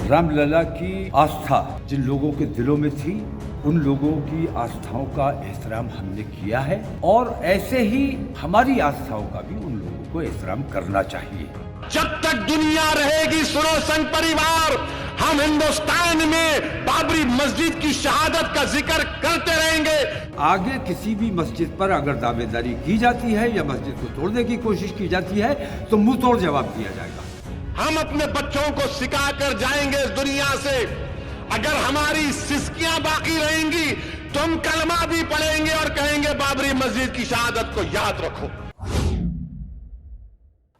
रामलला की आस्था जिन लोगों के दिलों में थी, उन लोगों की आस्थाओं का एहतराम हमने किया है और ऐसे ही हमारी आस्थाओं का भी उन लोगों को एहतराम करना चाहिए। जब तक दुनिया रहेगी, सुनो संघ परिवार, हम हिंदुस्तान में बाबरी मस्जिद की शहादत का जिक्र करते रहेंगे। आगे किसी भी मस्जिद पर अगर दावेदारी की जाती है या मस्जिद को तोड़ने की कोशिश की जाती है तो मुंह तोड़ जवाब दिया जाएगा। हम अपने बच्चों को सिखा कर जाएंगे इस दुनिया से, अगर हमारी सिस्कियां बाकी रहेंगी तो हम कलमा भी पढ़ेंगे और कहेंगे बाबरी मस्जिद की शहादत को याद रखो।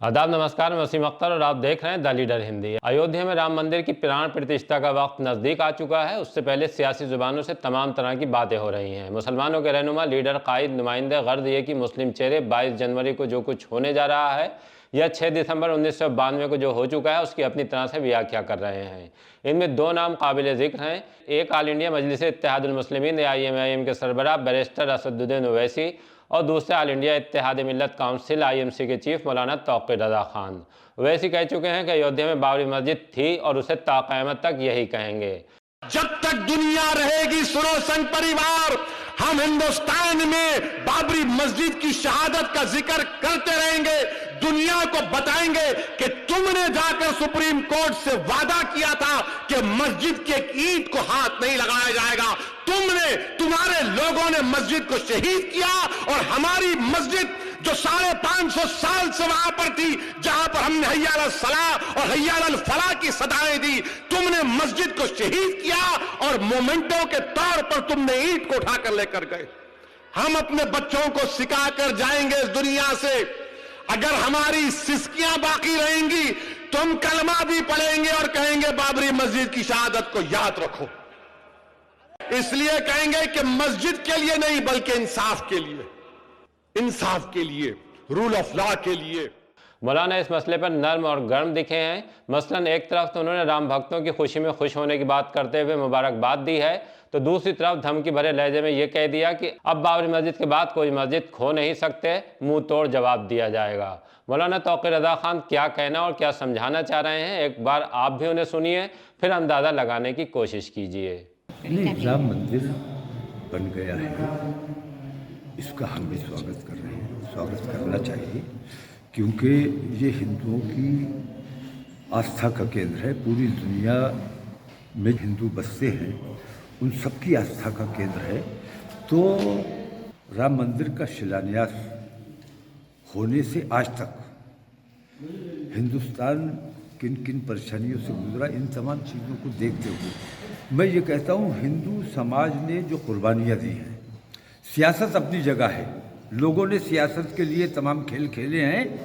आदाब, नमस्कार। मैं वसीम अख्तर और आप देख रहे हैं द लीडर हिंदी। अयोध्या में राम मंदिर की प्राण प्रतिष्ठा का वक्त नज़दीक आ चुका है। उससे पहले सियासी जुबानों से तमाम तरह की बातें हो रही हैं। मुसलमानों के रहनुमा, लीडर, कायद, नुमाइंदे गर्द ये कि मुस्लिम चेहरे 22 जनवरी को जो कुछ होने जा रहा है या 6 दिसंबर 1992 को जो हो चुका है उसकी अपनी तरह से व्याख्या कर रहे हैं। इनमें दो नाम काबिल ज़िक्र हैं। एक ऑल इंडिया मजलिस इत्तेहादुल मुस्लिमीन IMIM के सरबराह बैरिस्टर असदुद्दीन ओवैसी और दूसरे ऑल इंडिया इत्तेहाद मिल्लत काउंसिल IMC के चीफ मौलाना तौक़ीर रज़ा खान। ओवैसी कह चुके हैं कि अयोध्या में बाबरी मस्जिद थी और उसे ता क़यामत तक यही कहेंगे। जब तक दुनिया रहेगी, सुनो संघ परिवार, हम हिंदुस्तान में बाबरी मस्जिद की शहादत का जिक्र करते रहेंगे। दुनिया को बताएंगे कि तुमने जाकर सुप्रीम कोर्ट से वादा किया था कि मस्जिद के एक ईंट को हाथ नहीं लगाया जाएगा। तुम्हारे लोगों ने मस्जिद को शहीद किया और हमारी मस्जिद जो 550 साल से वहां पर थी, जहां पर हमने हय्या अलल सलाह और हय्या अलल फलाह की सदाएं दी, तुमने मस्जिद को शहीद किया और मोमेंटों के तौर पर तुमने ईंट को उठाकर लेकर गए। हम अपने बच्चों को सिखा कर जाएंगे इस दुनिया से, अगर हमारी सिस्कियां बाकी रहेंगी तो हम कलमा भी पढ़ेंगे और कहेंगे बाबरी मस्जिद की शहादत को याद रखो। इसलिए कहेंगे कि मस्जिद के लिए नहीं बल्कि इंसाफ के लिए, इंसाफ के लिए, रूल ऑफ लॉ के लिए। मौलाना इस मसले पर नर्म और गर्म दिखे हैं। मसलन एक तरफ तो उन्होंने राम भक्तों की खुशी में खुश होने की बात करते हुए मुबारकबाद दी है, तो दूसरी तरफ धमकी भरे लहजे में ये कह दिया कि अब बाबरी मस्जिद के बाद कोई मस्जिद खो नहीं सकते, मुंह तोड़ जवाब दिया जाएगा। मौलाना तौक़ीर रज़ा खान क्या कहना और क्या समझाना चाह रहे हैं, एक बार आप भी उन्हें सुनिए, फिर अंदाज़ा लगाने की कोशिश कीजिए। राम मंदिर बन गया है, इसका हम भी स्वागत कर रहे हैं, स्वागत करना चाहिए, क्योंकि ये हिंदुओं की आस्था का केंद्र है। पूरी दुनिया में हिंदू बसते हैं, उन सबकी आस्था का केंद्र है। तो राम मंदिर का शिलान्यास होने से आज तक हिंदुस्तान किन किन परेशानियों से गुजरा, इन तमाम चीज़ों को देखते हुए मैं ये कहता हूँ, हिंदू समाज ने जो कुर्बानियाँ दी हैं, सियासत अपनी जगह है, लोगों ने सियासत के लिए तमाम खेल खेले हैं,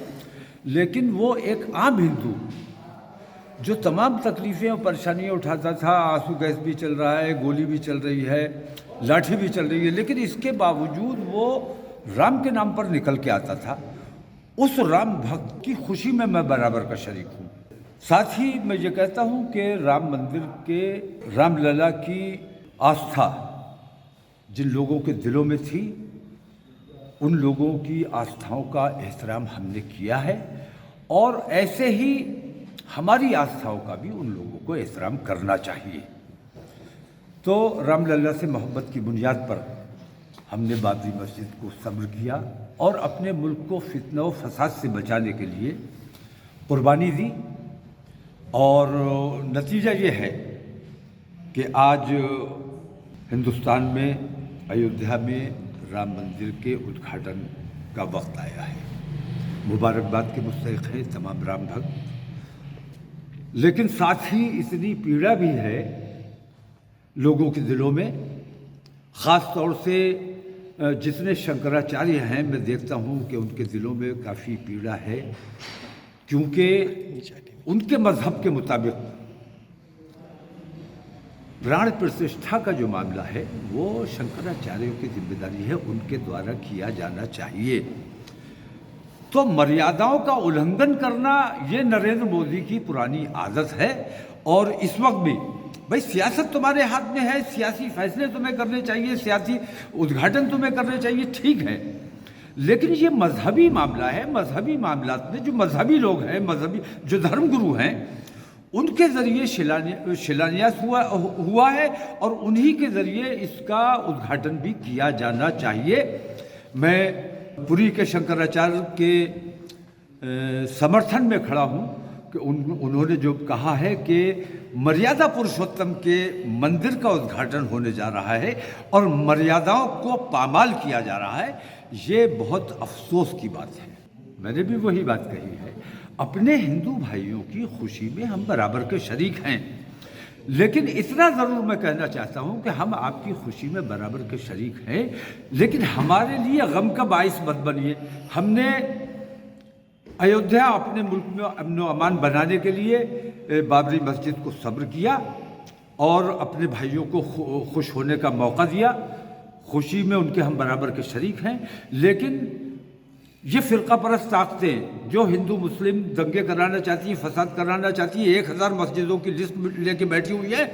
लेकिन वो एक आम हिंदू जो तमाम तकलीफ़ें और परेशानियाँ उठाता था, आंसू गैस भी चल रहा है, गोली भी चल रही है, लाठी भी चल रही है, लेकिन इसके बावजूद वो राम के नाम पर निकल के आता था। उस राम भक्त की खुशी में मैं बराबर का शरीक हूँ। साथ ही मैं ये कहता हूँ कि राम मंदिर के रामलला की आस्था जिन लोगों के दिलों में थी, उन लोगों की आस्थाओं का एहतराम हमने किया है और ऐसे ही हमारी आस्थाओं का भी उन लोगों को एहतराम करना चाहिए। तो रामलला से मोहब्बत की बुनियाद पर हमने बाबरी मस्जिद को सब्र किया और अपने मुल्क को फितना व फसाद से बचाने के लिए कुर्बानी दी, और नतीजा ये है कि आज हिंदुस्तान में अयोध्या में राम मंदिर के उद्घाटन का वक्त आया है। मुबारकबाद के मुस्तहिक़ हैं तमाम राम भक्त, लेकिन साथ ही इतनी पीड़ा भी है लोगों के दिलों में, ख़ास तौर से जितने शंकराचार्य हैं, मैं देखता हूँ कि उनके दिलों में काफ़ी पीड़ा है, क्योंकि उनके मज़हब के मुताबिक प्राण प्रतिष्ठा का जो मामला है वो शंकराचार्यों की जिम्मेदारी है, उनके द्वारा किया जाना चाहिए। तो मर्यादाओं का उल्लंघन करना ये नरेंद्र मोदी की पुरानी आदत है, और इस वक्त भी भाई सियासत तुम्हारे हाथ में है, सियासी फैसले तुम्हें करने चाहिए, सियासी उद्घाटन तुम्हें करने चाहिए, ठीक है, लेकिन ये मजहबी मामला है। मजहबी मामलात में जो मजहबी लोग हैं, मजहबी जो धर्मगुरु हैं, उनके ज़रिए शिलान्यास हुआ है और उन्हीं के ज़रिए इसका उद्घाटन भी किया जाना चाहिए। मैं पुरी के शंकराचार्य के समर्थन में खड़ा हूँ कि उन्होंने जो कहा है कि मर्यादा पुरुषोत्तम के मंदिर का उद्घाटन होने जा रहा है और मर्यादाओं को पामाल किया जा रहा है, ये बहुत अफसोस की बात है। मैंने भी वही बात कही है, अपने हिंदू भाइयों की खुशी में हम बराबर के शरीक हैं, लेकिन इतना ज़रूर मैं कहना चाहता हूँ कि हम आपकी खुशी में बराबर के शरीक हैं, लेकिन हमारे लिए गम का बाइस मत बनिए। हमने अयोध्या अपने मुल्क में अमन व अमान बनाने के लिए बाबरी मस्जिद को सब्र किया और अपने भाइयों को खुश होने का मौका दिया। खुशी में उनके हम बराबर के शरीक हैं, लेकिन ये फ़िरका परस्त ताकतें जो हिंदू मुस्लिम दंगे कराना चाहती हैं, फसाद कराना चाहती हैं, 1000 मस्जिदों की लिस्ट लेके बैठी हुई है।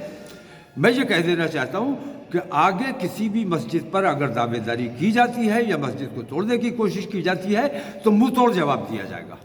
मैं ये कह देना चाहता हूँ कि आगे किसी भी मस्जिद पर अगर दावेदारी की जाती है या मस्जिद को तोड़ने की कोशिश की जाती है तो मुंह तोड़ जवाब दिया जाएगा।